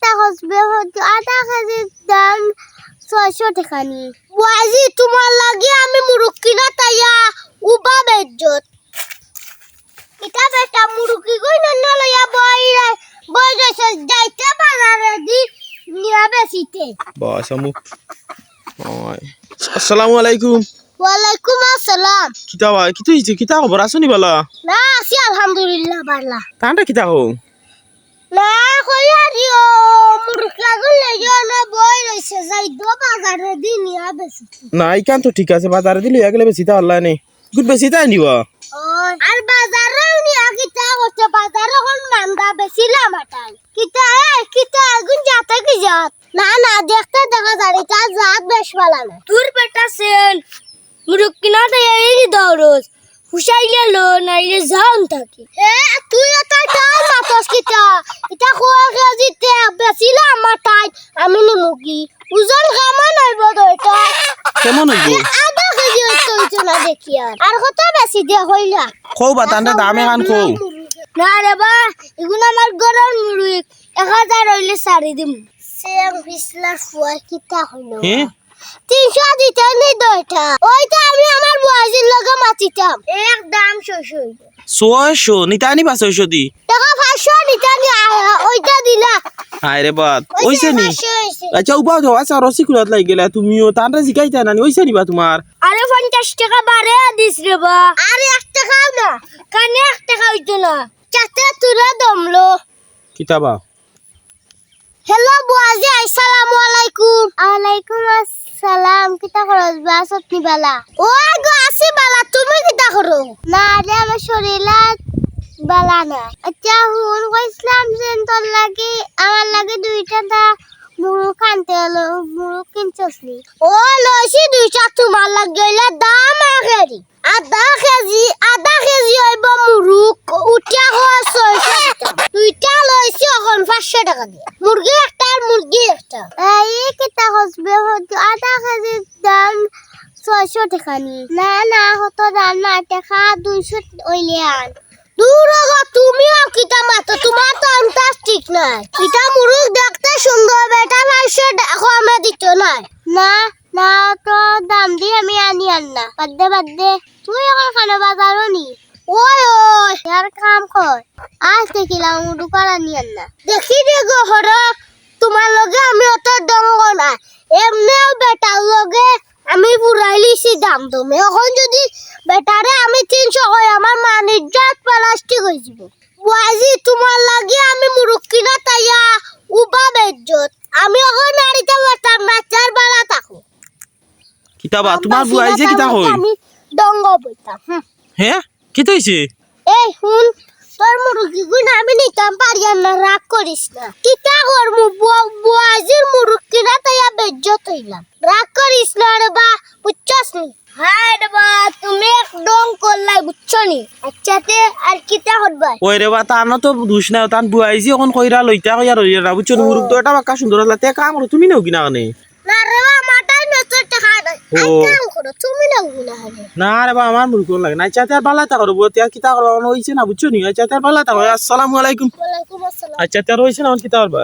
কিতা হসবে আধা কেজির দাম 600 টাকা নি ওয়াজি তোমার লাগি আমি মুরুক্কি না তাইয়া উবা বেজ্জত এটা বেটা মুরুক্কি কই না লইয়া বই রইছে যাইতে বাজারে দি নিয়া বেচিতে বস আমু ওই আসসালামু আলাইকুম ওয়ালাইকুম আসসালাম কিতা ভাই কিতা হইছে কিতা খবর আসনি বলা না আছি আলহামদুলিল্লাহ বালা তান্ডা কিতা হো না কই আরিও মুরুক্কা গুলে না বই রইছে যাইতো বাজারে দি নিয়া বেচিতে না ইকান তো ঠিক আছে বাজারে দিলি আগলে বেশি তা আল্লাহ নে গুড বেশি তাই নিবা আর বাজারে নিয়া কিতা করতে বাজারে কোন মান্দা বেচিলাম আটাই কিতা আগুন যাতে কি যাত না দেখতে দেখা যায় তা জাত বেশ ভালো না তোর বেটা সেল মুরুক্কি না তাই এই দৌড়স হুশাইলে লো নাইলে জান থাকি তুই তো টাল মাতস কিতা কোয়া গজিতে বেচিলাম আটাই আমি নিমুকি ওজন কামা নাইব দইটা কেমন হইব আধা কেজি হইতো না দেখি আর কত বেশি দিয়া হইলা কও বা তান্ডা দামে কান কও না রে বা এগুলো আমার গরম মুরুক 1000 হইলে সারি দিম সেম বিসলার ফুয়া কিতা হইলো হে 300 দিতে নেই দইটা ওইটা আমি আমার বুয়াজির লগে মাতিতাম এক দাম 600 600 নিতা নি 500 দি টাকা 500 নিতা নি ওইটা দিলা হায় রে বাত ওইছে নি 500 হইছে। আচ্ছা উবা তো আচ্ছা রসি কুলাত লাগি গেলা তুমিও তান্ডা জিকাইতা না নি ওইছে নিবা তোমার আরে 50 টাকা বাড়ে দিস রে বা আরে 1 টাকাও না কানে 1 টাকা হইতো না চাতে তুরা দমলো কিতাবা হ্যালো বুয়াজি আসসালামু আলাইকুম ওয়ালাইকুম আসসালাম কিতা করস বা সত্যি বালা ও গো আসি বালা তুমি কিতা করো না রে আমার শরীরত বালা না আচ্ছা হুন কইছলাম যেন তোর লাগি আমার লাগি দুইটা দা মুরু খানতে হলো মুরু কিনছসনি ও লইছি দুইটা তোমার লাগ গইলে দাম আগেরি আধা কেজি হইব মুরু উঠা হয় 600 টাকা দুইটা লইছি এখন 500 টাকা দিয়ে মুরগি একটা আর মুরগি একটা এই কিতা হসবে আধা কেজির দাম 600 টাকা নি না হতো দাম না টাকা 200 হইলে আন দূর গো তুমিও কিতা মাতো তোমার তো আন্তাজ ঠিক নাই এটা মুরগ দেখতে সুন্দর বেটা 500 কমে দিত না তো দাম দিয়ে আমি আনি আননা বাদে তুই এখন খানা বাজারও নি ওই আর কাম কর আজ দেখিলাম মুরুকার আনি আননা দেখি দে গো হর তোমার লগে আমি অত দঙ্গ না এমনিও বেটার লগে আমি পুরাইলিছি দাম তুমি এখন যদি বেটারে আমি 300 কই আমার মানির জাত প্লাস্টিক হই যাব ওয়াজি তোমার লাগি আমি মুরুক্কি না তাইয়া উবা বেজ্জত আমি এখন নাড়িতে পারতাম না চার বেলা থাকো কিতাবা তোমার বুয়াইছে কিতা হই আমি দঙ্গ বইতাম হে কিতা হইছে এই হুন তোর মুরগি গুণ আমি নিতাম পারিয়াম না রাগ করিস না কিতা করমু বুয়াজির মুরগি না তাইয়া বেজ্জত হইলাম রাগ করিস না রে বা বুঝছস নি হ্যাঁ রে বা তুমি একদম করলাই বুঝছো নি আচ্ছাতে আর কিতা হরবা ওই রে বা তান তো দুষ না তান বুয়াইছি এখন কইরা লইতা কইরা রইরা বুঝছো মুরুক তো এটা বাক্কা সুন্দর লাগতে কাম করো তুমি নাও কিনা কানে না রে বা মাটাই নতুন টাকা নাই কাম করো তুমি নাও না হবে না রে বা আমার মুরুক লাগে না চাতে আর বালা তা করব তে কিতা করব হইছে না বুঝছো নি চাতে আর বালা তা আসসালামু আলাইকুম ওয়ালাইকুম আসসালাম আচ্ছা তার হইছে না কিতা করবা